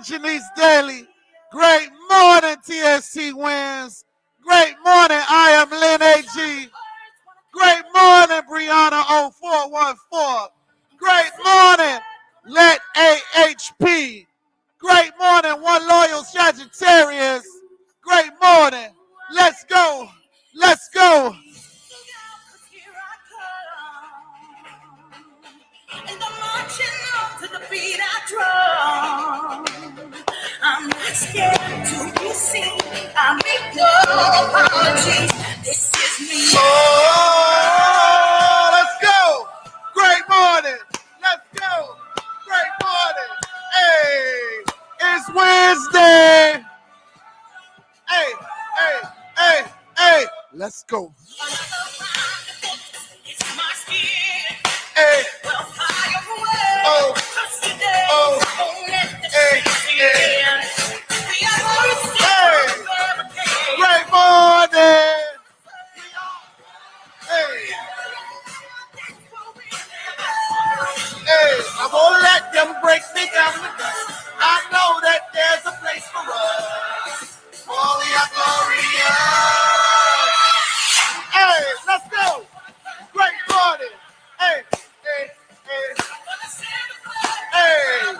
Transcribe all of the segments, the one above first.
Janice Daly. Great morning, TST wins. Great morning, I am Lynn AG. Great morning, Brianna 0414. Great morning, Let AHP. Great morning, One Loyal Sagittarius. Great morning. Let's go. Let's go. And I'm marching on to the beat I drum. I'm not scared to be seen. I make no apologies. This is me. Oh, let's go. Great morning. Let's go. Great morning. Hey, it's Wednesday. Hey, hey, hey, hey. Let's go. Hey. Oh, oh, hey, hey. Hey. Great morning. Hey. Hey, I won't let them break me down. I know that there's a place for us. All the glorious. Hey, let's go. Great morning. Hey, hey, hey. Hey,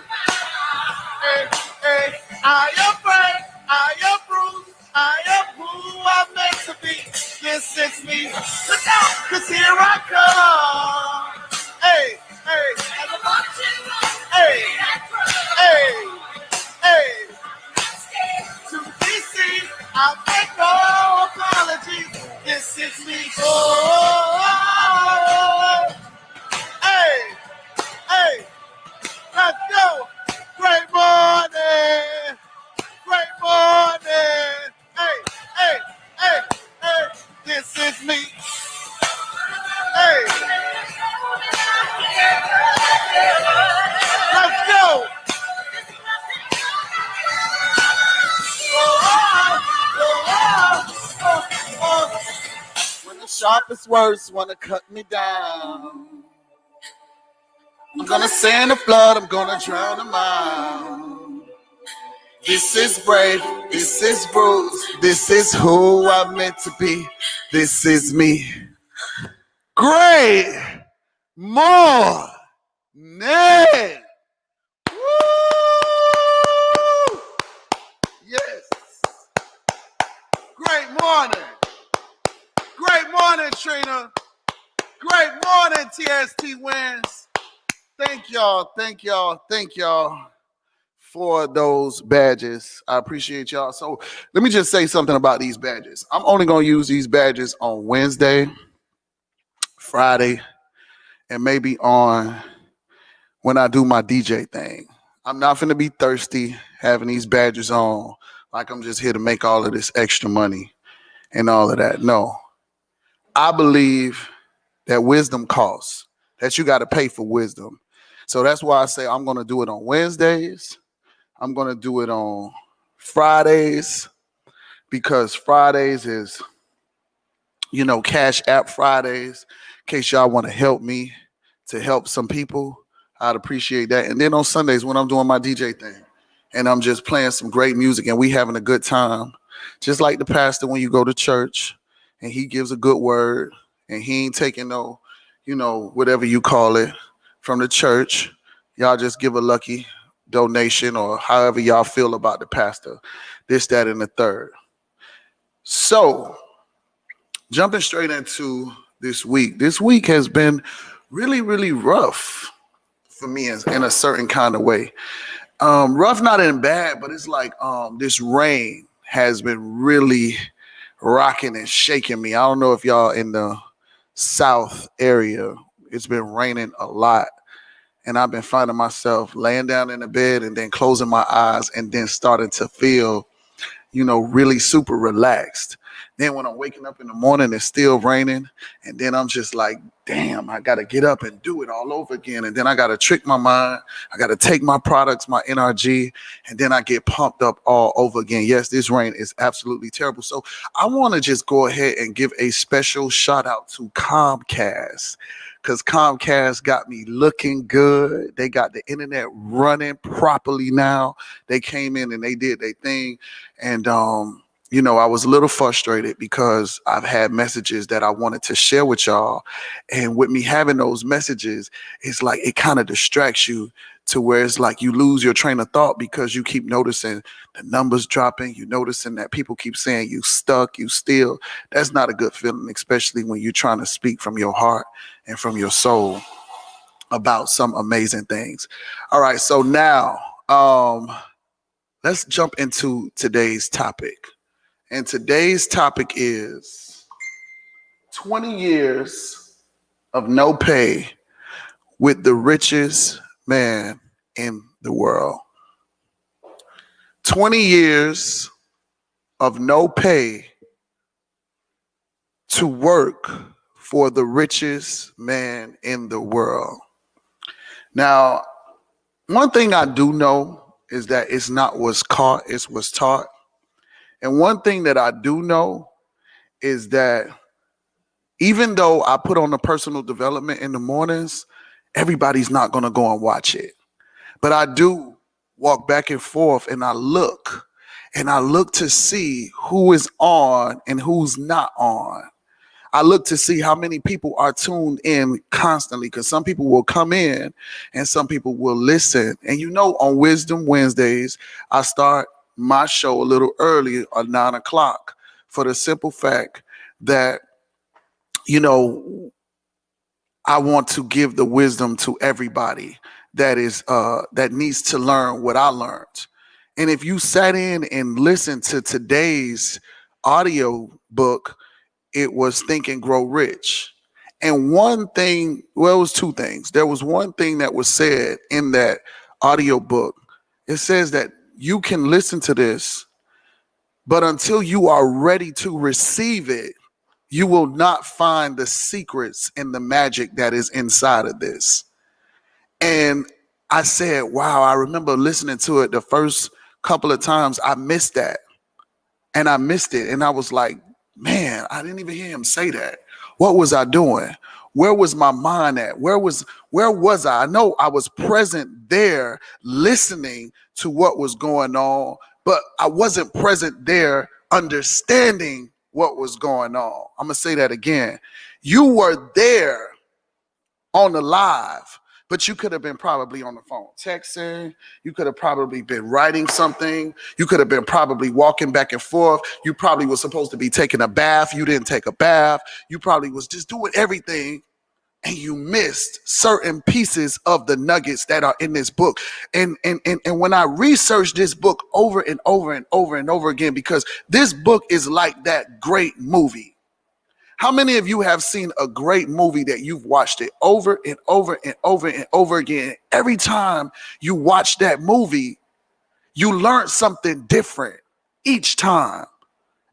hey, hey. I am brave, I am bruised, I am who I'm meant to be. This is me. Look out, cause here I come. Hey, hey, hey, hey, hey. To be seen, I make no apologies. This is me. Oh, hey, hey, let's go. Great morning. Great morning. Hey, hey, hey, hey. This is me. Hey. Let's go. When the sharpest words want to cut me down, I'm gonna send a flood, I'm gonna drown them out. This is brave, this is bruised, this is who I'm meant to be. This is me. Great morning. Woo! Yes. Great morning. Great morning, Trina. Great morning, TST wins. Thank y'all, thank y'all, thank y'all for those badges. I appreciate y'all. So let me just say something about these badges. I'm only going to use these badges on Wednesday, Friday, and maybe on when I do my DJ thing. I'm not going to be thirsty having these badges on like I'm just here to make all of this extra money and all of that. No. I believe that wisdom costs, that you got to pay for wisdom. So that's why I say I'm going to do it on Wednesdays. I'm going to do it on Fridays because Fridays is, Cash App Fridays. In case y'all want to help me to help some people, I'd appreciate that. And then on Sundays when I'm doing my DJ thing and I'm just playing some great music and we having a good time, just like the pastor when you go to church and he gives a good word and he ain't taking no, whatever you call it from the church. Y'all just give a lucky donation or however y'all feel about the pastor, this, that, and the third. So jumping straight into this week. This week has been really, really rough for me in a certain kind of way. Rough, not in bad, but it's like this rain has been really rocking and shaking me. I don't know if y'all in the South area, it's been raining a lot. And I've been finding myself laying down in the bed and then closing my eyes and then starting to feel, really super relaxed. Then when I'm waking up in the morning, it's still raining. And then I'm just like, damn, I got to get up and do it all over again. And then I got to trick my mind. I got to take my products, my NRG, and then I get pumped up all over again. Yes, this rain is absolutely terrible. So I want to just go ahead and give a special shout out to Comcast, because Comcast got me looking good. They got the internet running properly now. They came in and they did their thing. And, you know, I was a little frustrated because I've had messages that I wanted to share with y'all. And with me having those messages, it's like it kind of distracts you to where it's like you lose your train of thought because you keep noticing the numbers dropping. You noticing that people keep saying you stuck, you still. That's not a good feeling, especially when you're trying to speak from your heart and from your soul about some amazing things. All right, so now let's jump into today's topic. And today's topic is 20 years of no pay with the richest man in the world. 20 years of no pay to work for the richest man in the world. Now, one thing I do know is that it's not what's caught, it's what's taught. And one thing that I do know is that even though I put on the personal development in the mornings, everybody's not going to go and watch it. But I do walk back and forth and I look to see who is on and who's not on. I look to see how many people are tuned in constantly, because some people will come in and some people will listen. And you know, on Wisdom Wednesdays, I start my show a little early at 9 o'clock for the simple fact that, you know, I want to give the wisdom to everybody that is that needs to learn what I learned. And if you sat in and listened to today's audio book, it was Think and Grow Rich. And one thing, well, it was two things. There was one thing that was said in that audio book. It says that you can listen to this, but until you are ready to receive it, you will not find the secrets and the magic that is inside of this. And I said, wow, I remember listening to it the first couple of times. I missed that. And I missed it. And I was like, man, I didn't even hear him say that. What was I doing? Where was my mind at? Where was I? I know I was present there listening to what was going on, but I wasn't present there understanding what was going on. I'm going to say that again. You were there on the live, but you could have been probably on the phone texting. You could have probably been writing something. You could have been probably walking back and forth. You probably was supposed to be taking a bath. You didn't take a bath. You probably was just doing everything, and you missed certain pieces of the nuggets that are in this book. And when I researched this book over and over and over and over again, because this book is like that great movie. How many of you have seen a great movie that you've watched it over and over and over and over again? Every time you watch that movie, you learn something different each time.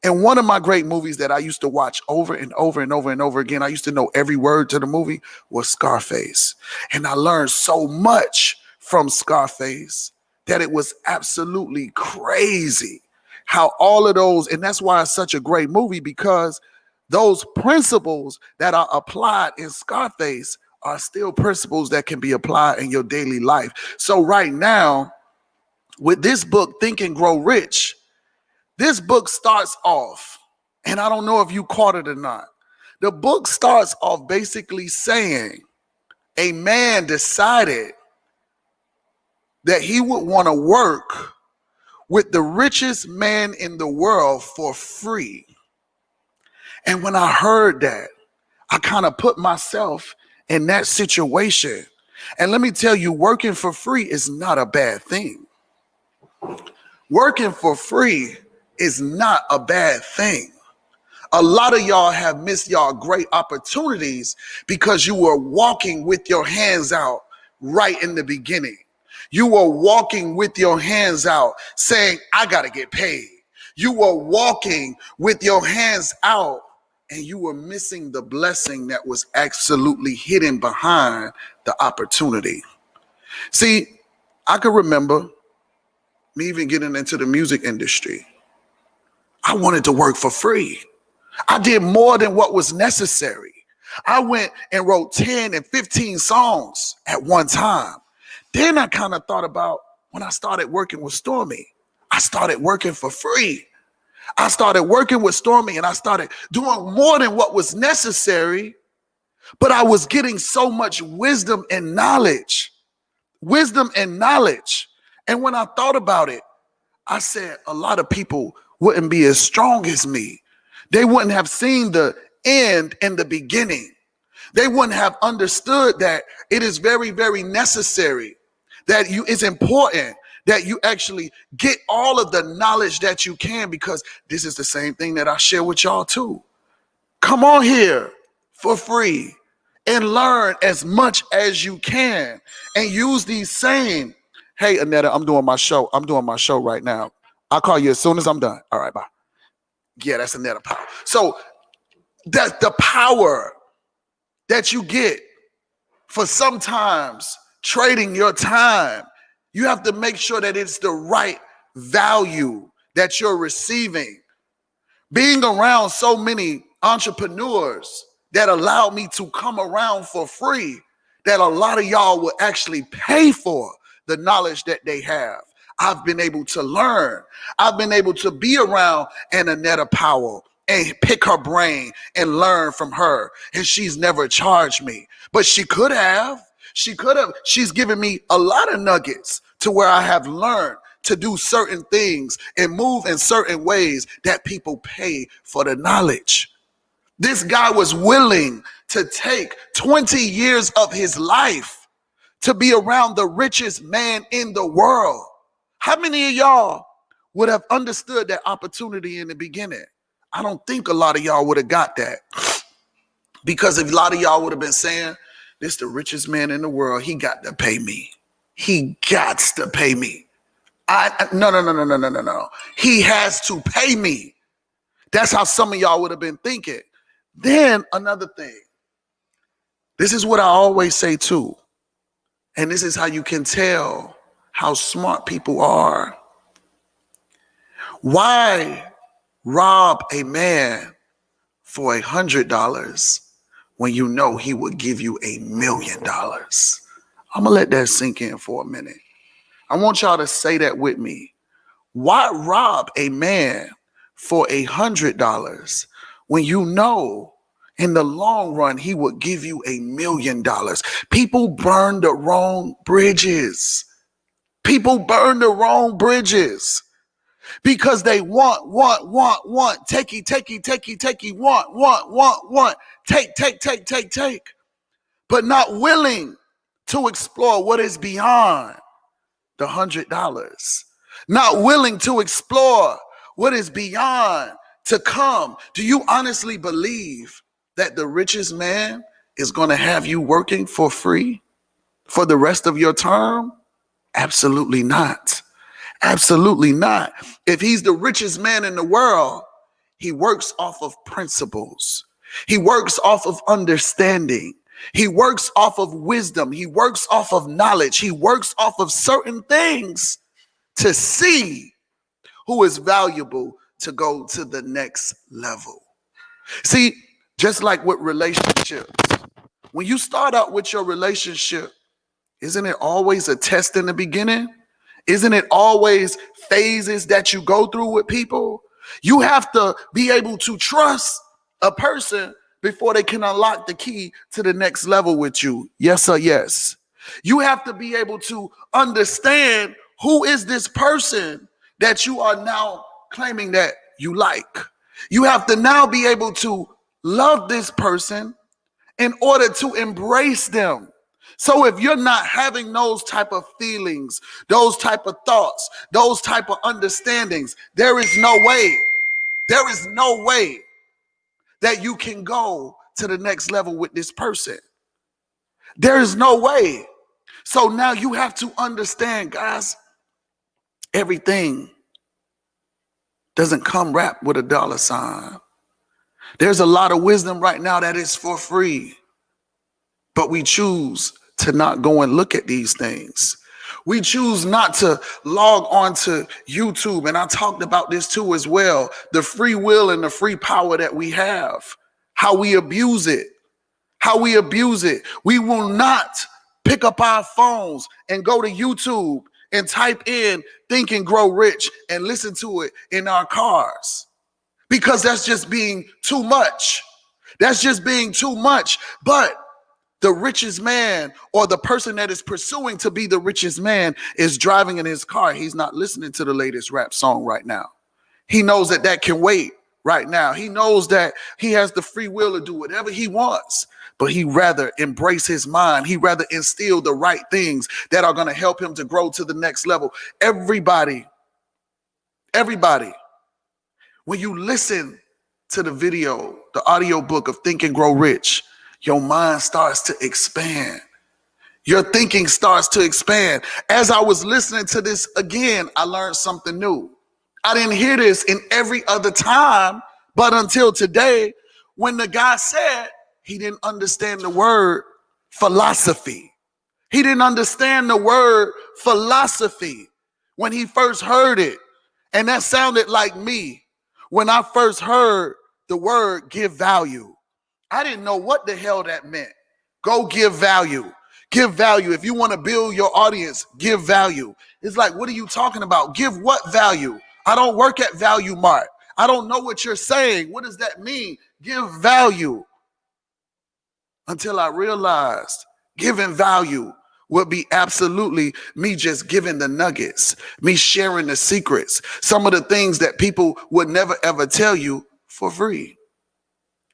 And one of my great movies that I used to watch over and over and over and over again, I used to know every word to the movie, was Scarface. And I learned so much from Scarface that it was absolutely crazy how all of those, and that's why it's such a great movie, because those principles that are applied in Scarface are still principles that can be applied in your daily life. So right now, with this book, Think and Grow Rich, this book starts off, and I don't know if you caught it or not. The book starts off basically saying a man decided that he would want to work with the richest man in the world for free. And when I heard that, I kind of put myself in that situation. And let me tell you, working for free is not a bad thing. Working for free is not a bad thing. A lot of y'all have missed y'all great opportunities because you were walking with your hands out right in the beginning. You were walking with your hands out saying, I got to get paid. You were walking with your hands out and you were missing the blessing that was absolutely hidden behind the opportunity. See, I can remember me even getting into the music industry. I wanted to work for free. I did more than what was necessary. I went and wrote 10 and 15 songs at one time. Then I kind of thought about when I started working with Stormy. I started working for free. I started working with Stormy and I started doing more than what was necessary, but I was getting so much wisdom and knowledge. Wisdom and knowledge. And when I thought about it, I said a lot of people wouldn't be as strong as me. They wouldn't have seen the end in the beginning. They wouldn't have understood that it is very, very necessary, that it's important that you actually get all of the knowledge that you can, because this is the same thing that I share with y'all too. Come on here for free and learn as much as you can and use these same, hey, Annetta, I'm doing my show. I'm doing my show right now. I'll call you as soon as I'm done. All right, bye. Yeah, that's Annetta power. So that's the power that you get for sometimes trading your time. You have to make sure that it's the right value that you're receiving. Being around so many entrepreneurs that allow me to come around for free, that a lot of y'all will actually pay for the knowledge that they have. I've been able to learn. I've been able to be around an Annetta Powell and pick her brain and learn from her. And she's never charged me, but she could have. She could have. She's given me a lot of nuggets to where I have learned to do certain things and move in certain ways that people pay for the knowledge. This guy was willing to take 20 years of his life to be around the richest man in the world. How many of y'all would have understood that opportunity in the beginning? I don't think a lot of y'all would have got that, because if a lot of y'all would have been saying, this the richest man in the world, he got to pay me. He got to pay me. No. He has to pay me. That's how some of y'all would have been thinking. Then another thing. This is what I always say too. And this is how you can tell how smart people are. Why rob a man for $100 when you know he would give you $1 million? I'm gonna let that sink in for a minute. I want y'all to say that with me. Why rob a man for $100 when you know in the long run he would give you $1 million? People burn the wrong bridges. People burn the wrong bridges because they want, takey, want, take, but not willing to explore what is beyond the $100, not willing to explore what is beyond to come. Do you honestly believe that the richest man is going to have you working for free for the rest of your term? Absolutely not. Absolutely not. If he's the richest man in the world, he works off of principles. He works off of understanding. He works off of wisdom. He works off of knowledge. He works off of certain things to see who is valuable to go to the next level. See, just like with relationships, when you start out with your relationship, isn't it always a test in the beginning? Isn't it always phases that you go through with people? You have to be able to trust a person before they can unlock the key to the next level with you. Yes or yes. You have to be able to understand who is this person that you are now claiming that you like. You have to now be able to love this person in order to embrace them. So if you're not having those type of feelings, those type of thoughts, those type of understandings, there is no way that you can go to the next level with this person. There is no way. So now you have to understand, guys, everything doesn't come wrapped with a dollar sign. There's a lot of wisdom right now that is for free, but we choose to not go and look at these things. We choose not to log on to YouTube. And I talked about this too as well. The free will and the free power that we have, how we abuse it, how we abuse it. We will not pick up our phones and go to YouTube and type in Think and Grow Rich and listen to it in our cars, because that's just being too much. That's just being too much. But the richest man, or the person that is pursuing to be the richest man, is driving in his car. He's not listening to the latest rap song right now. He knows that that can wait right now. He knows that he has the free will to do whatever he wants, but he rather embrace his mind. He rather instill the right things that are going to help him to grow to the next level. Everybody, when you listen to the video, the audio book of Think and Grow Rich, your mind starts to expand. Your thinking starts to expand. As I was listening to this again, I learned something new. I didn't hear this in every other time, but until today, when the guy said he didn't understand the word philosophy. He didn't understand the word philosophy when he first heard it. And that sounded like me when I first heard the word give value. I didn't know what the hell that meant. Go give value. Give value. If you want to build your audience, give value. It's like, what are you talking about? Give what value? I don't work at Value Mart. I don't know what you're saying. What does that mean? Give value. Until I realized giving value would be absolutely me just giving the nuggets, me sharing the secrets, some of the things that people would never ever tell you for free.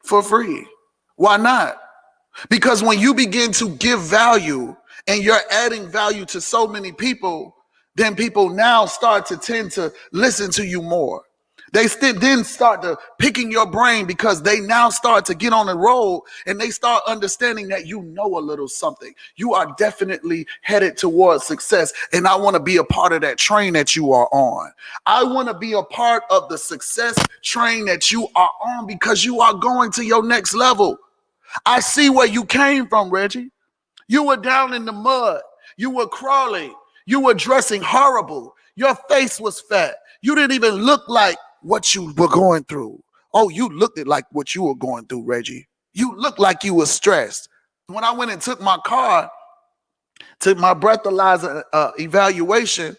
For free. Why not? Because when you begin to give value and you're adding value to so many people, then people now start to tend to listen to you more. They then start to picking your brain because they now start to get on the road and they start understanding that you know a little something. You are definitely headed towards success. And I want to be a part of that train that you are on. I want to be a part of the success train that you are on because you are going to your next level. I see where you came from, Reggie. You were down in the mud. You were crawling. You were dressing horrible. Your face was fat. You didn't even look like what you were going through. Oh, you looked like what you were going through, Reggie. You looked like you were stressed. When I went and took my car to my breathalyzer evaluation,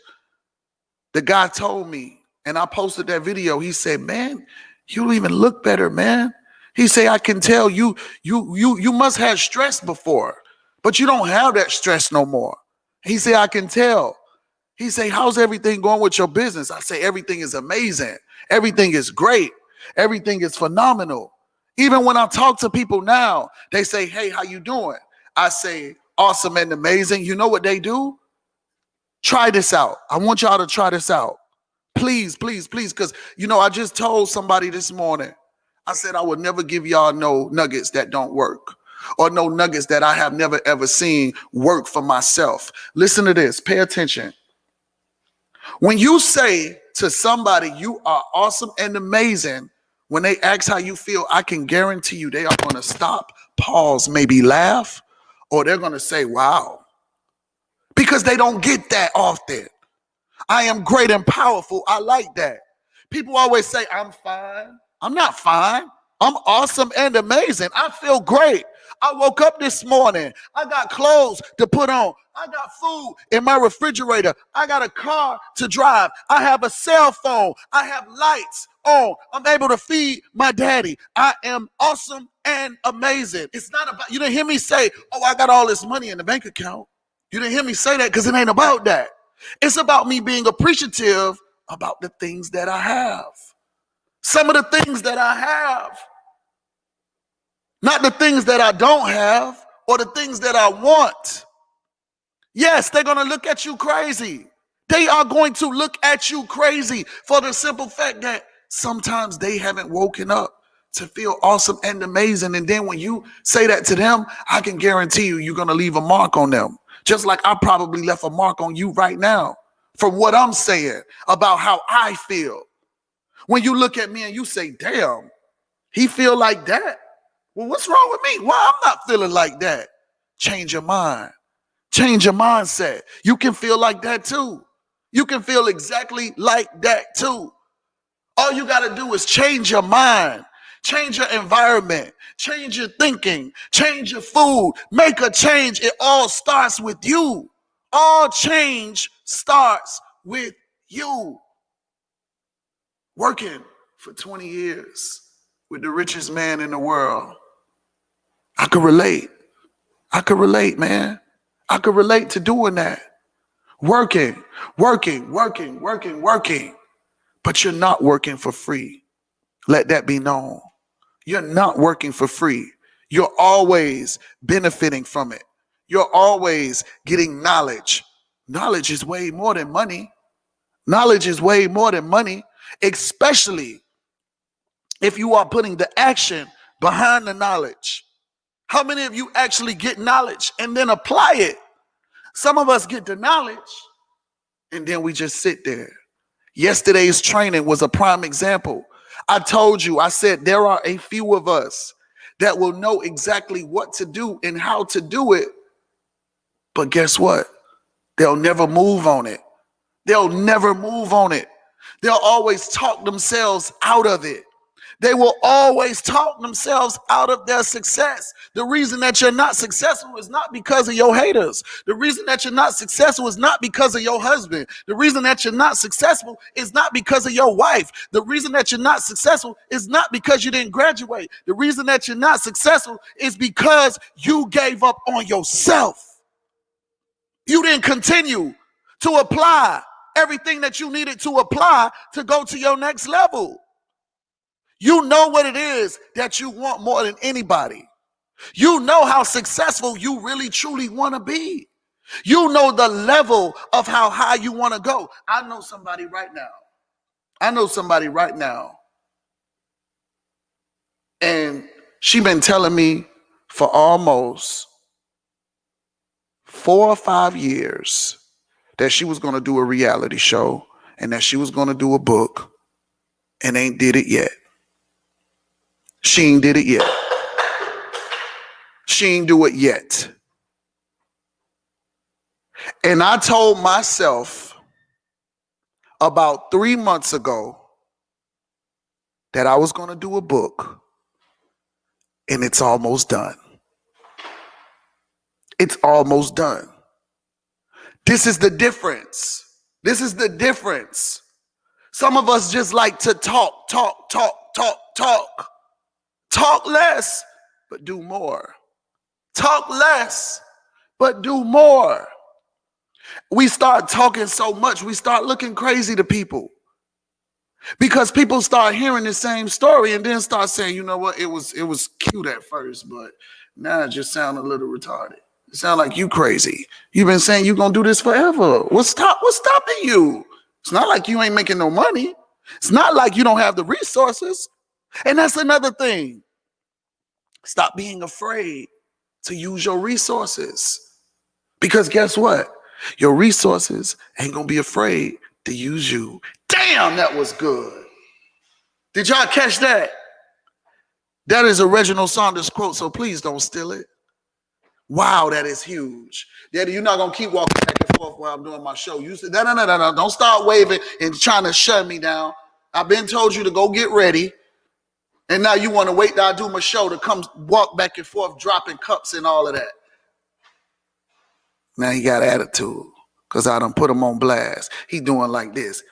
the guy told me, and I posted that video. He said, "Man, you even look better, man." He said, "I can tell you must have stress before, but you don't have that stress no more." He said, "I can tell." He said, "How's everything going with your business?" I say, "Everything is amazing. Everything is great. Everything is phenomenal." Even when I talk to people now, they say, "Hey, how you doing?" I say, "Awesome and amazing." You know what they do? Try this out. I want y'all to try this out. Please, please, please. Because, I just told somebody this morning, I said I would never give y'all no nuggets that don't work, or no nuggets that I have never ever seen work for myself. Listen to this. Pay attention. When you say to somebody you are awesome and amazing, when they ask how you feel, I can guarantee you they are going to stop, pause, maybe laugh, or they're going to say, "Wow," because they don't get that often. I am great and powerful. I like that. People always say, "I'm fine." I'm not fine. I'm awesome and amazing. I feel great. I woke up this morning. I got clothes to put on. I got food in my refrigerator. I got a car to drive. I have a cell phone. I have lights on. I'm able to feed my daddy. I am awesome and amazing. It's not about, you didn't hear me say, "Oh, I got all this money in the bank account." You didn't hear me say that because it ain't about that. It's about me being appreciative about the things that I have. Some of the things that I have, not the things that I don't have or the things that I want. Yes, they're going to look at you crazy. They are going to look at you crazy for the simple fact that sometimes they haven't woken up to feel awesome and amazing. And then when you say that to them, I can guarantee you're going to leave a mark on them. Just like I probably left a mark on you right now from what I'm saying about how I feel. When you look at me and you say, damn, he feel like that. Well, what's wrong with me? Why I'm not feeling like that? Change your mind. Change your mindset. You can feel like that too. You can feel exactly like that too. All you got to do is change your mind, change your environment, change your thinking, change your food, make a change. It all starts with you. All change starts with you. Working for 20 years with the richest man in the world. I could relate. I could relate, man. I could relate to doing that. Working. But you're not working for free. Let that be known. You're not working for free. You're always benefiting from it. You're always getting knowledge. Knowledge is way more than money. Knowledge is way more than money, especially if you are putting the action behind the knowledge. How many of you actually get knowledge and then apply it? Some of us get the knowledge and then we just sit there. Yesterday's training was a prime example. I told you, I said there are a few of us that will know exactly what to do and how to do it. But guess what? They'll never move on it. They'll never move on it. They'll always talk themselves out of it. They will always talk themselves out of their success. The reason that you're not successful is not because of your haters. The reason that you're not successful is not because of your husband. The reason that you're not successful is not because of your wife. The reason that you're not successful is not because you didn't graduate. The reason that you're not successful is because you gave up on yourself. You didn't continue to apply everything that you needed to apply to go to your next level. You know what it is that you want more than anybody. You know how successful you really truly want to be. You know the level of how high you want to go. I know somebody right now. And she been telling me for almost 4 or 5 years that she was going to do a reality show and that she was going to do a book and ain't did it yet. She ain't did it yet. She ain't do it yet. And I told myself about 3 months ago that I was going to do a book, and it's almost done. It's almost done. This is the difference. This is the difference. Some of us just like to talk. Talk less, but do more. Talk less, but do more. We start talking so much, we start looking crazy to people. Because people start hearing the same story and then start saying, you know what, it was cute at first, but now it just sounds a little retarded. It sounds like you crazy. You've been saying you're going to do this forever. What's stopping you? It's not like you ain't making no money. It's not like you don't have the resources. And that's another thing. Stop being afraid to use your resources. Because guess what? Your resources ain't going to be afraid to use you. Damn, that was good. Did y'all catch that? That is a Reginald Saunders quote, so please don't steal it. Wow, that is huge. Daddy, you're not going to keep walking back and forth while I'm doing my show. You said, no. Don't start waving and trying to shut me down. I've been told you to go get ready. And now you want to wait till I do my show to come walk back and forth, dropping cups and all of that. Now he got attitude because I done put him on blast. He doing like this.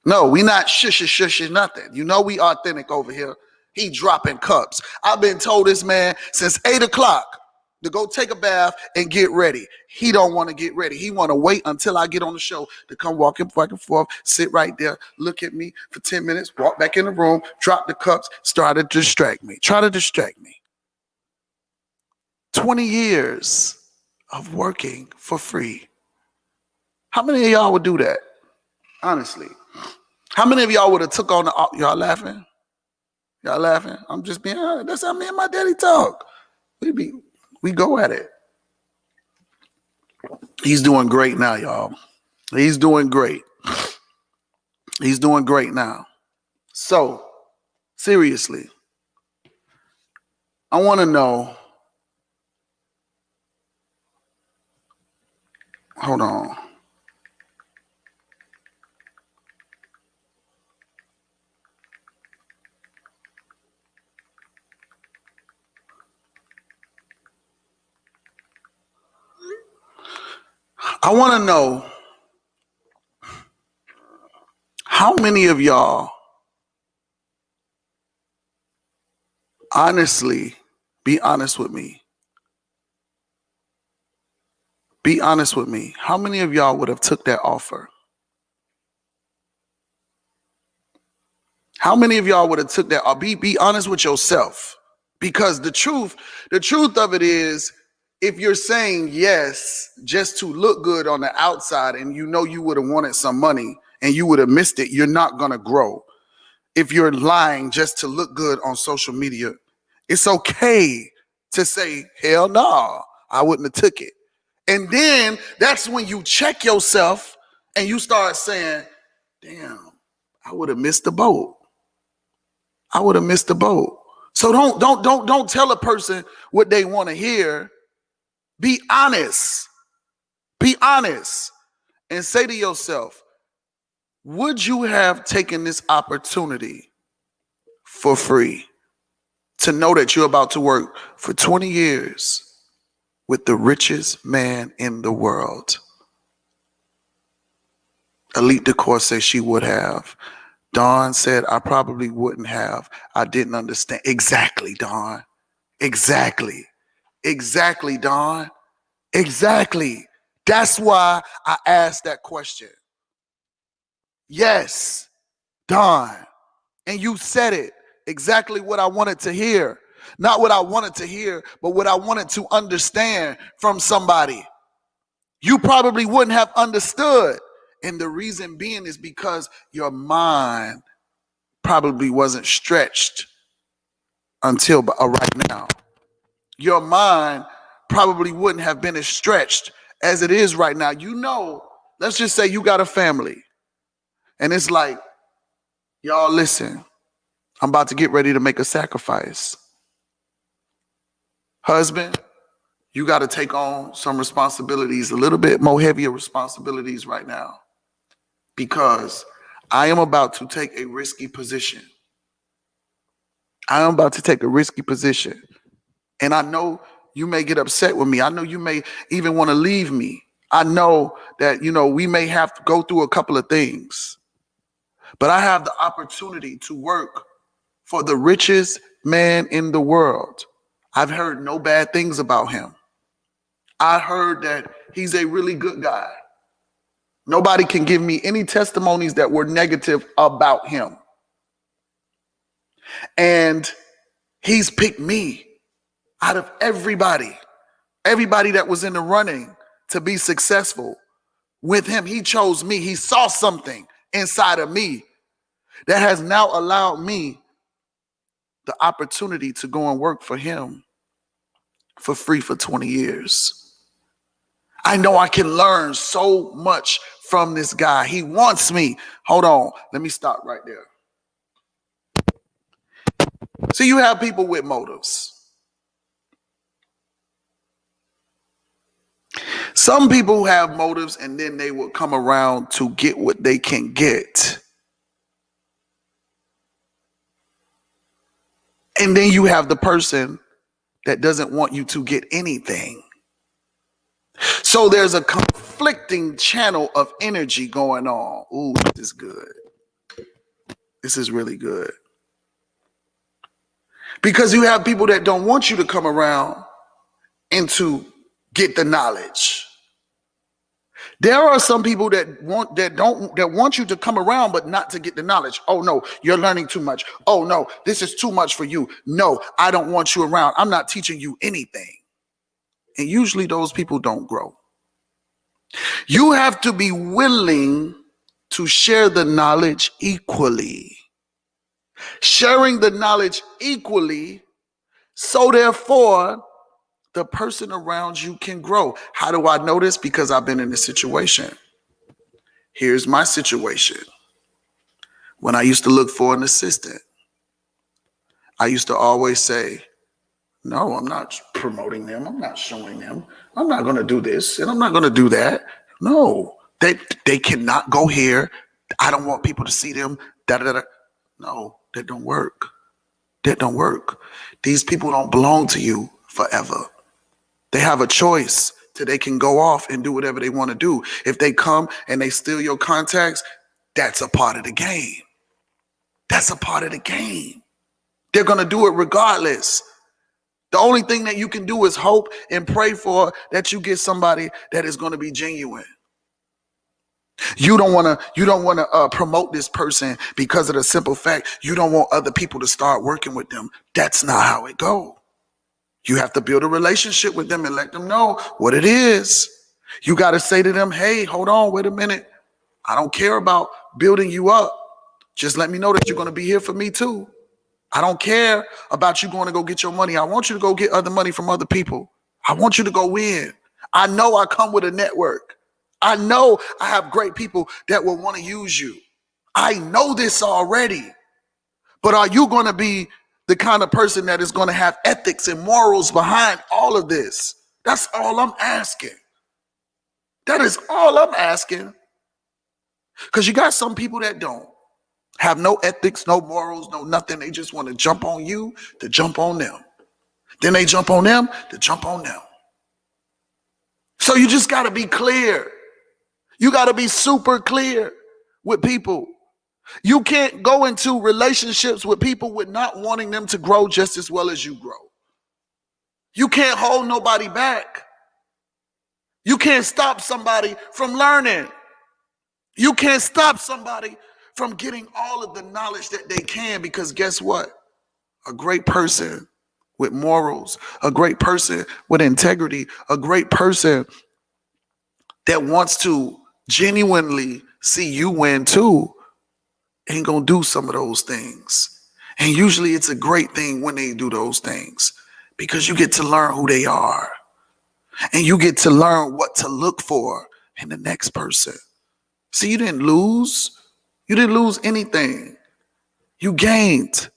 No, we not shushing nothing. You know we authentic over here. He dropping cups. I've been told this man since 8 o'clock to go take a bath and get ready. He don't want to get ready. He want to wait until I get on the show to come walking back and forth, sit right there, look at me for 10 minutes, walk back in the room, drop the cups, start to distract me. Try to distract me. 20 years of working for free. How many of y'all would do that? Honestly. How many of y'all would have took on the... Y'all laughing? Y'all laughing? I'm just being honest. That's how me and my daddy talk. We go at it. He's doing great now, y'all. He's doing great. He's doing great now. So, seriously, I want to know. Hold on. I want to know how many of y'all honestly, be honest with me. Be honest with me. How many of y'all would have took that offer? How many of y'all would have took that? Be honest with yourself. Because the truth of it is, if you're saying yes just to look good on the outside and you know you would have wanted some money and you would have missed it, you're not gonna grow. If you're lying just to look good on social media, it's okay to say, hell no, I wouldn't have took it. And then that's when you check yourself and you start saying, damn, I would have missed the boat. I would have missed the boat. So don't tell a person what they want to hear. Be honest. Be honest and say to yourself, would you have taken this opportunity for free to know that you're about to work for 20 years with the richest man in the world? Elite Decor says she would have. Dawn said, I probably wouldn't have. I didn't understand. Exactly, Dawn. Exactly. Exactly, Dawn. Exactly. That's why I asked that question. Yes, Dawn. And you said it. Exactly what I wanted to hear. Not what I wanted to hear, but what I wanted to understand from somebody. You probably wouldn't have understood. And the reason being is because your mind probably wasn't stretched until right now. Your mind probably wouldn't have been as stretched as it is right now. You know, let's just say you got a family and it's like, y'all listen, I'm about to get ready to make a sacrifice. Husband, you got to take on some responsibilities, a little bit more heavier responsibilities right now, because I am about to take a risky position. I am about to take a risky position. And I know you may get upset with me. I know you may even want to leave me. I know that, we may have to go through a couple of things. But I have the opportunity to work for the richest man in the world. I've heard no bad things about him. I heard that he's a really good guy. Nobody can give me any testimonies that were negative about him. And he's picked me out of everybody that was in the running to be successful. With him, he chose me. He saw something inside of me that has now allowed me the opportunity to go and work for him for free for 20 years. I know I can learn so much from this guy. He wants me. Hold on. Let me stop right there. So you have people with motives. Some people have motives and then they will come around to get what they can get. And then you have the person that doesn't want you to get anything. So there's a conflicting channel of energy going on. Ooh, this is good. This is really good. Because you have people that don't want you to come around and to get the knowledge. There are some people that want you to come around but not to get the knowledge. Oh no, you're learning too much. Oh no, this is too much for you. No, I don't want you around. I'm not teaching you anything. And usually those people don't grow. You have to be willing to share the knowledge equally. Sharing the knowledge equally, so therefore the person around you can grow. How do I know this? Because I've been in this situation. Here's my situation. When I used to look for an assistant, I used to always say, no, I'm not promoting them. I'm not showing them. I'm not going to do this and I'm not going to do that. No, they cannot go here. I don't want people to see them. Da, da, da. No, that don't work. That don't work. These people don't belong to you forever. They have a choice till they can go off and do whatever they want to do. If they come and they steal your contacts, that's a part of the game. That's a part of the game. They're going to do it regardless. The only thing that you can do is hope and pray for that you get somebody that is going to be genuine. You don't want to promote this person because of the simple fact you don't want other people to start working with them. That's not how it goes. You have to build a relationship with them and let them know what it is. You got to say to them, hey, hold on, wait a minute. I don't care about building you up. Just let me know that you're going to be here for me too. I don't care about you going to go get your money. I want you to go get other money from other people. I want you to go win. I know I come with a network. I know I have great people that will want to use you. I know this already. But are you going to be the kind of person that is going to have ethics and morals behind all of this? That's all I'm asking. That is all I'm asking. Because you got some people that don't have no ethics, no morals, no nothing. They just want to jump on you to jump on them. Then they jump on them to jump on them. So you just got to be clear. You got to be super clear with people. You can't go into relationships with people with not wanting them to grow just as well as you grow. You can't hold nobody back. You can't stop somebody from learning. You can't stop somebody from getting all of the knowledge that they can, because guess what? A great person with morals, a great person with integrity, a great person that wants to genuinely see you win too, ain't gonna do some of those things. And usually it's a great thing when they do those things, because you get to learn who they are and you get to learn what to look for in the next person. See, you didn't lose. You didn't lose anything. You gained.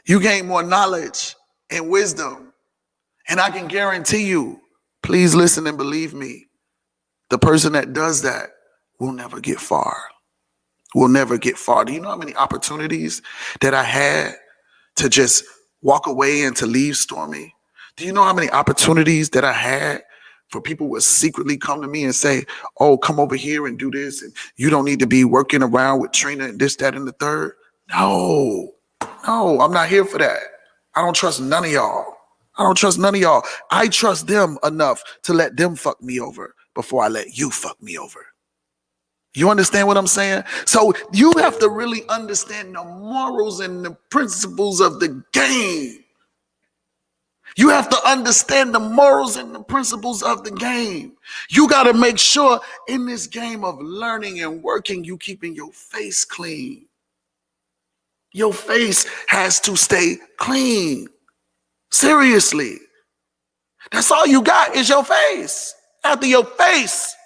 You gained more knowledge and wisdom. And I can guarantee you, please listen and believe me, the person that does that will never get far. Will never get far. Do you know how many opportunities that I had to just walk away and to leave Stormy? Do you know how many opportunities that I had for people would secretly come to me and say, oh, come over here and do this, and you don't need to be working around with Trina and this, that, and the third? No, I'm not here for that. I don't trust none of y'all. I trust them enough to let them fuck me over before I let you fuck me over. You understand what I'm saying? So you have to really understand the morals and the principles of the game. You have to understand the morals and the principles of the game. You got to make sure in this game of learning and working, you keeping your face clean. Your face has to stay clean. Seriously. That's all you got is your face. After your face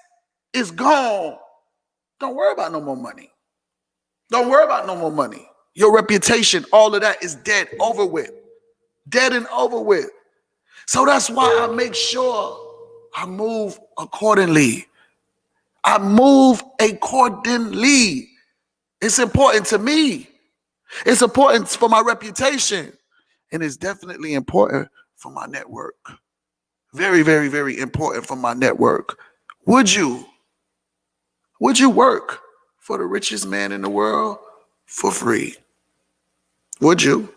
is gone, don't worry about no more money. Don't worry about no more money. Your reputation, all of that is dead, over with. Dead and over with. So that's why I make sure I move accordingly. I move accordingly. It's important to me. It's important for my reputation. And it's definitely important for my network. Very, very, very important for my network. Would you work for the richest man in the world for free? Would you?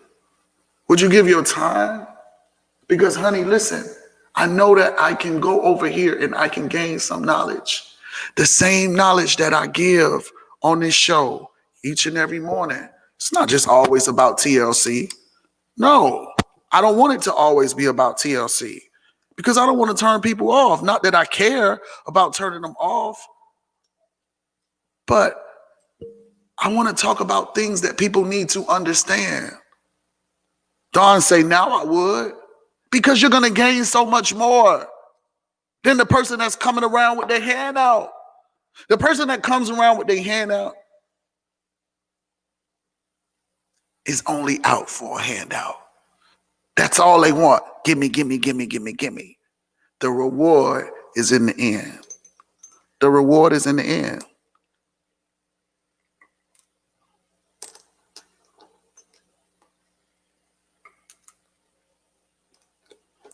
Would you give your time? Because, honey, listen, I know that I can go over here and I can gain some knowledge. The same knowledge that I give on this show each and every morning. It's not just always about TLC. No, I don't want it to always be about TLC, because I don't want to turn people off. Not that I care about turning them off, but I want to talk about things that people need to understand. Dawn say, now I would. Because you're going to gain so much more than the person that's coming around with their hand out. The person that comes around with their hand out, is only out for a handout. That's all they want. Give me, give me, give me, give me, give me. The reward is in the end. The reward is in the end.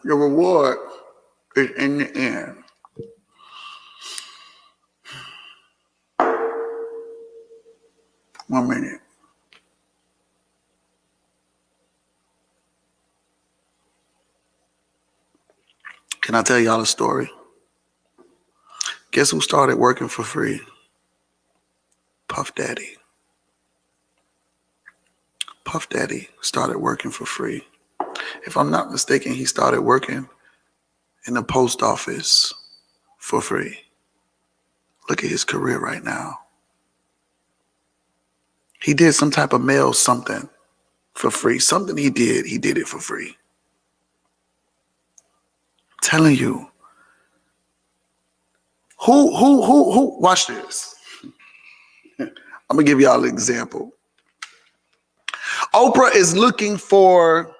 The reward is in the end. One minute. Can I tell y'all a story? Guess who started working for free? Puff Daddy. Puff Daddy started working for free. If I'm not mistaken, he started working in the post office for free. Look at his career right now. He did some type of mail something for free. Something he did it for free. I'm telling you. Who, watch this. I'm gonna give y'all an example. Oprah is looking for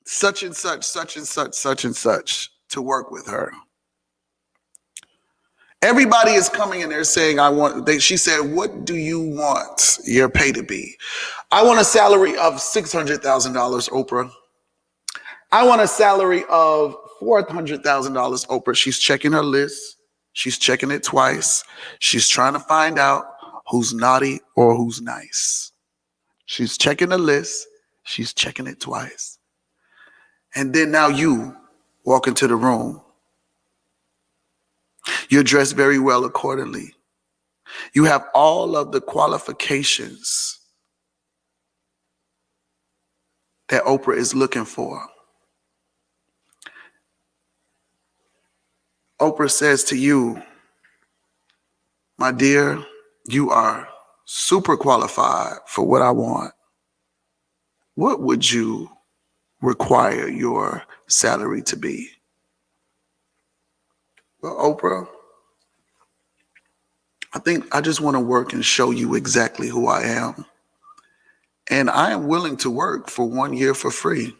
such and such, such and such, such and such to work with her. Everybody is coming in there saying, she said, what do you want your pay to be? I want a salary of $600,000, Oprah. I want a salary of $400,000, Oprah. She's checking her list. She's checking it twice. She's trying to find out who's naughty or who's nice. She's checking the list. She's checking it twice. And then now you walk into the room. You're dressed very well accordingly. You have all of the qualifications that Oprah is looking for. Oprah says to you, my dear, you are super qualified for what I want. What would you require your salary to be? Well, Oprah, I think I just want to work and show you exactly who I am. And I am willing to work for 1 year for free.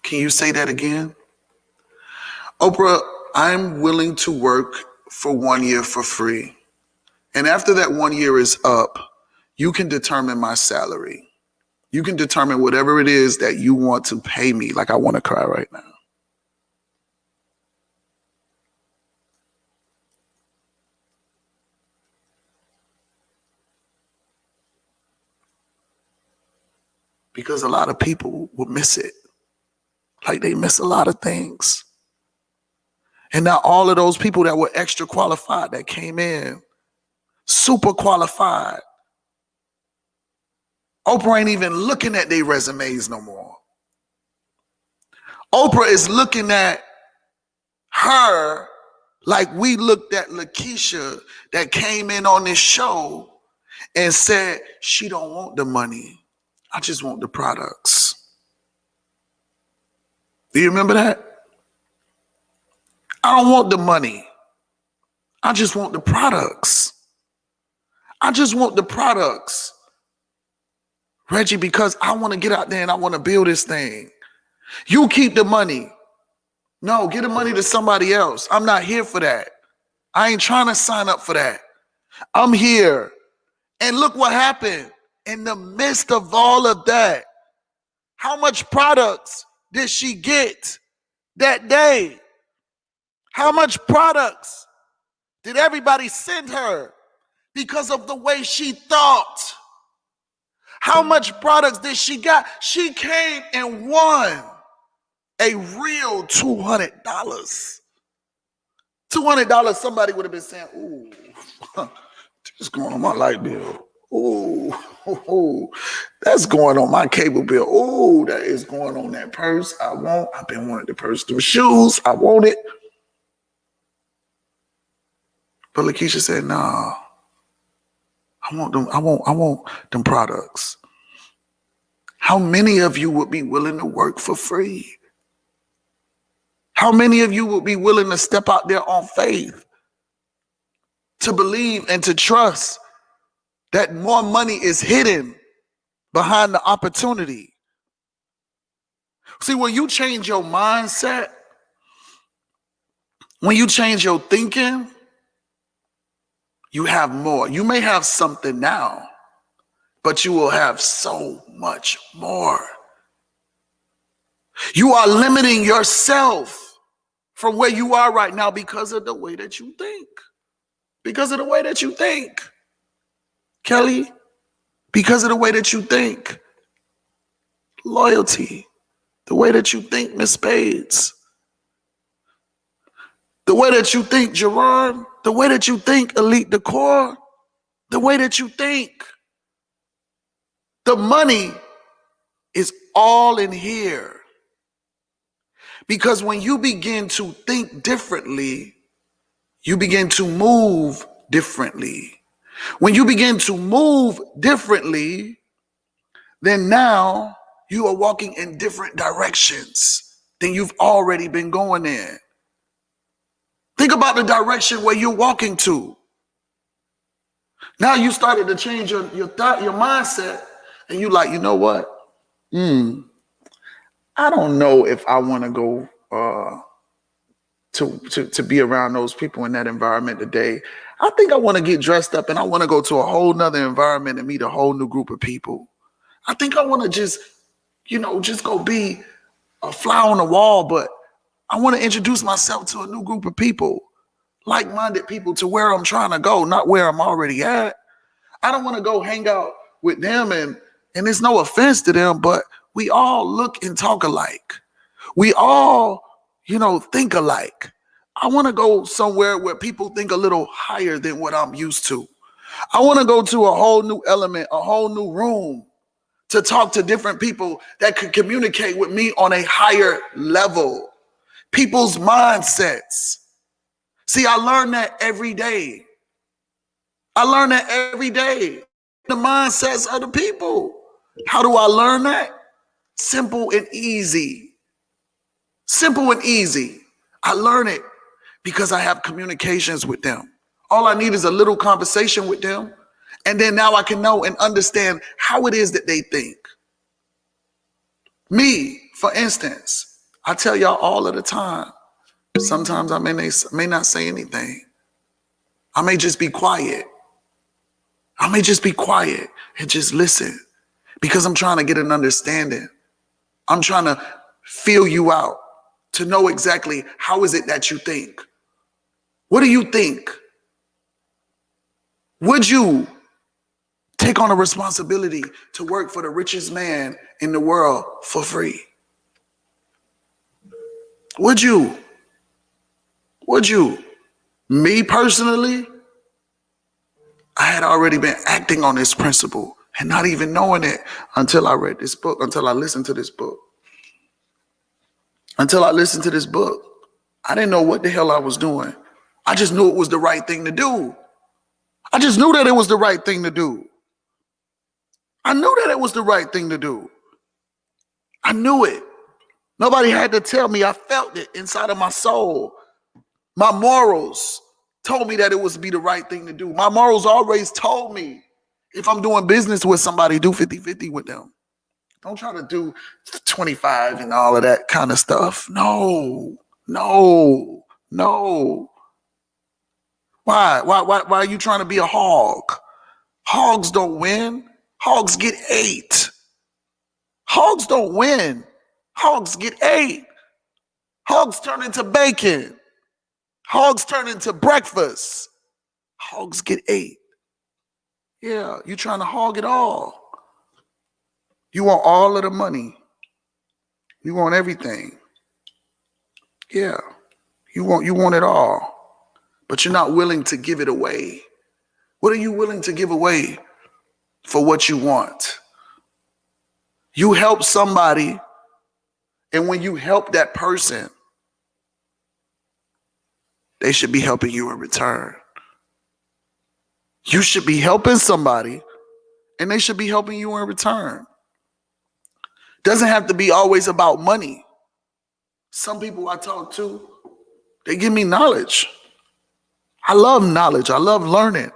Can you say that again? Oprah, I'm willing to work for 1 year for free. And after that 1 year is up, you can determine my salary. You can determine whatever it is that you want to pay me. Like, I want to cry right now. Because a lot of people will miss it. Like, they miss a lot of things. And now all of those people that were extra qualified, that came in, super qualified, Oprah ain't even looking at their resumes no more. Oprah is looking at her like we looked at Lakeisha that came in on this show and said, she don't want the money. I just want the products. Do you remember that? I don't want the money. I just want the products. I just want the products. Reggie, because I want to get out there and I want to build this thing. You keep the money. No, get the money to somebody else. I'm not here for that. I ain't trying to sign up for that. I'm here. And look what happened in the midst of all of that. How much products did she get that day? How much products did everybody send her because of the way she thought? How much products did she got? She came and won a real $200. $200, somebody would have been saying, ooh, this is going on my light bill. Ooh, that's going on my cable bill. Ooh, that is going on that purse. I've been wanting the purse. The shoes, I want it. But Lakeisha said, nah, I want them products. How many of you would be willing to work for free? How many of you would be willing to step out there on faith to believe and to trust that more money is hidden behind the opportunity. See, when you change your mindset, when you change your thinking, you have more. You may have something now, but you will have so much more. You are limiting yourself from where you are right now because of the way that you think. Because of the way that you think. Kelly, because of the way that you think. Loyalty, the way that you think, Miss Spades. The way that you think, Gerard. The way that you think, Elite Decor. The way that you think. The money is all in here. Because when you begin to think differently, you begin to move differently. When you begin to move differently, then now you are walking in different directions than you've already been going in. Think about the direction where you're walking to. Now you started to change your mindset, and you like, you know what? I don't know if I want to go to be around those people in that environment today. I think I want to get dressed up and I want to go to a whole nother environment and meet a whole new group of people. I think I want to just go be a fly on the wall, but I want to introduce myself to a new group of people, like-minded people, to where I'm trying to go, not where I'm already at. I don't want to go hang out with them, and it's no offense to them, but we all look and talk alike. We all, think alike. I want to go somewhere where people think a little higher than what I'm used to. I want to go to a whole new element, a whole new room, to talk to different people that could communicate with me on a higher level. People's mindsets. See, I learned that every day. The mindsets of the people. How do I learn that? Simple and easy. I learn it because I have communications with them. All I need is a little conversation with them. And then now I can know and understand how it is that they think. Me, for instance, I tell y'all all of the time, sometimes I may not say anything. I may just be quiet. and just listen, because I'm trying to get an understanding. I'm trying to feel you out, to know exactly how is it that you think. What do you think? Would you take on a responsibility to work for the richest man in the world for free? Would you? Me personally, I had already been acting on this principle and not even knowing it until I read this book, until I listened to this book. I didn't know what the hell I was doing. I just knew it was the right thing to do. I just knew that it was the right thing to do. I knew it. Nobody had to tell me. I felt it inside of my soul. My morals told me that it was be the right thing to do. My morals always told me, if I'm doing business with somebody, do 50-50 with them. Don't try to do 25 and all of that kind of stuff. No. Why are you trying to be a hog? Hogs don't win. Hogs get ate. Hogs don't win. Hogs get ate. Hogs turn into bacon. Hogs turn into breakfast. Hogs get ate. Yeah, you trying to hog it all. You want all of the money. You want everything. Yeah, you want it all. But you're not willing to give it away. What are you willing to give away for what you want? You help somebody, and when you help that person, they should be helping you in return. You should be helping somebody, and they should be helping you in return. Doesn't have to be always about money. Some people I talk to, they give me knowledge. I love knowledge. I love learning.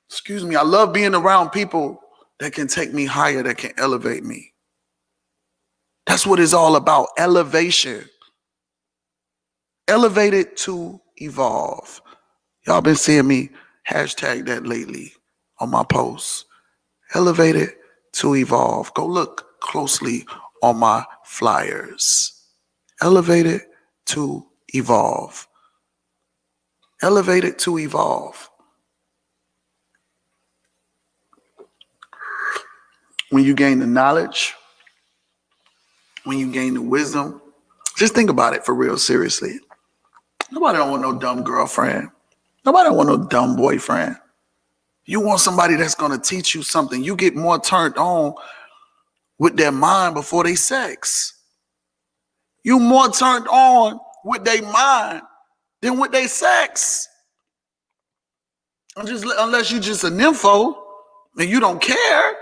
Excuse me. I love being around people that can take me higher, that can elevate me. That's what it's all about. Elevation. Elevated to evolve. Y'all been seeing me hashtag that lately on my posts. Elevated to evolve. Go look closely on my flyers. Elevated to evolve. Elevated to evolve. When you gain the knowledge, when you gain the wisdom, just think about it for real, seriously. Nobody don't want no dumb girlfriend. Nobody don't want no dumb boyfriend. You want somebody that's going to teach you something. You get more turned on with their mind before they sex. You more turned on with their mind than with their sex. Unless you just a nympho and you don't care,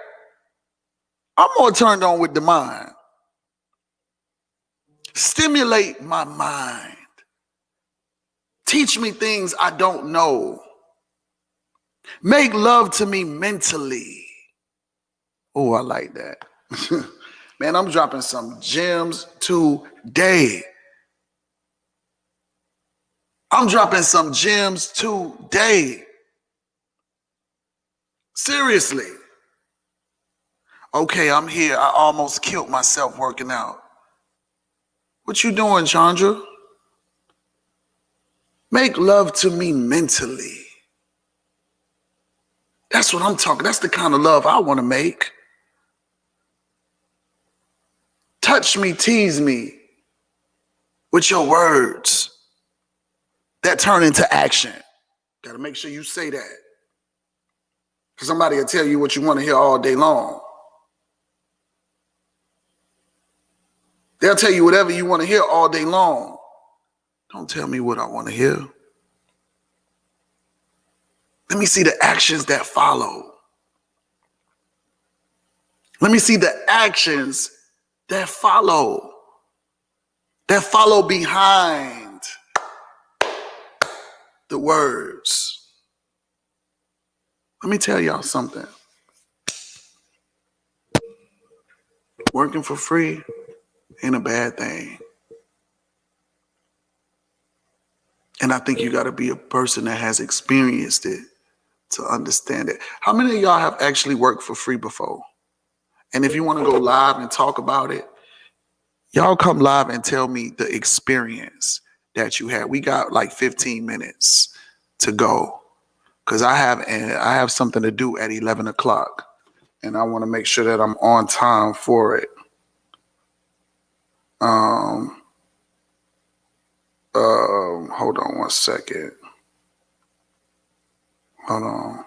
I'm more turned on with the mind. Stimulate my mind. Teach me things I don't know. Make love to me mentally. Oh, I like that. Man, I'm dropping some gems today. I'm dropping some gems today. Seriously. Okay, I'm here. I almost killed myself working out. What you doing, Chandra? Make love to me mentally. That's what I'm talking. That's the kind of love I want to make. Touch me, tease me with your words that turn into action. Got to make sure you say that. Because somebody will tell you what you want to hear all day long. They'll tell you whatever you want to hear all day long. Don't tell me what I want to hear. Let me see the actions that follow. Let me see the actions that follow behind the words. Let me tell y'all something. Working for free ain't a bad thing. And I think you got to be a person that has experienced it to understand it. How many of y'all have actually worked for free before? And if you want to go live and talk about it, y'all come live and tell me the experience that you had. We got like 15 minutes to go because I have something to do at 11 o'clock. And I want to make sure that I'm on time for it. Hold on one second. Hold on.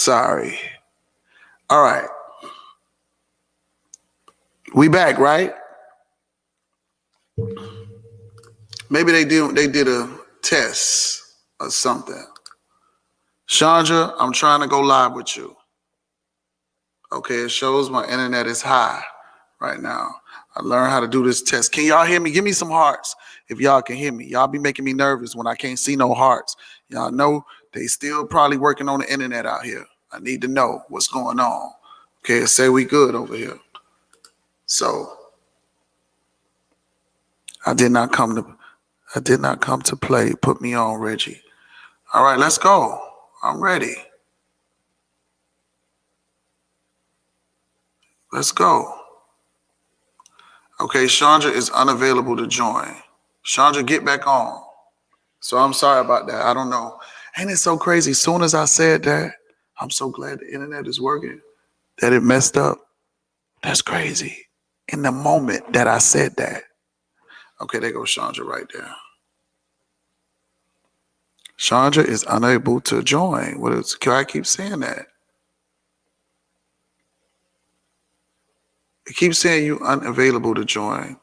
Sorry. All right. We back, right? Maybe they did a test or something. Chandra, I'm trying to go live with you. Okay, it shows my internet is high right now. I learned how to do this test. Can y'all hear me? Give me some hearts if y'all can hear me. Y'all be making me nervous when I can't see no hearts. Y'all know they still probably working on the internet out here. I need to know what's going on. Okay, say we good over here. So I did not come to play. Put me on, Reggie. All right, let's go. I'm ready. Let's go. Okay, Chandra is unavailable to join. Chandra, get back on. So I'm sorry about that. I don't know. Ain't it so crazy? As soon as I said that, I'm so glad the internet is working, that it messed up. That's crazy. In the moment that I said that. Okay, there goes Chandra right there. Chandra is unable to join. Can I keep saying that? It keeps saying you unavailable to join.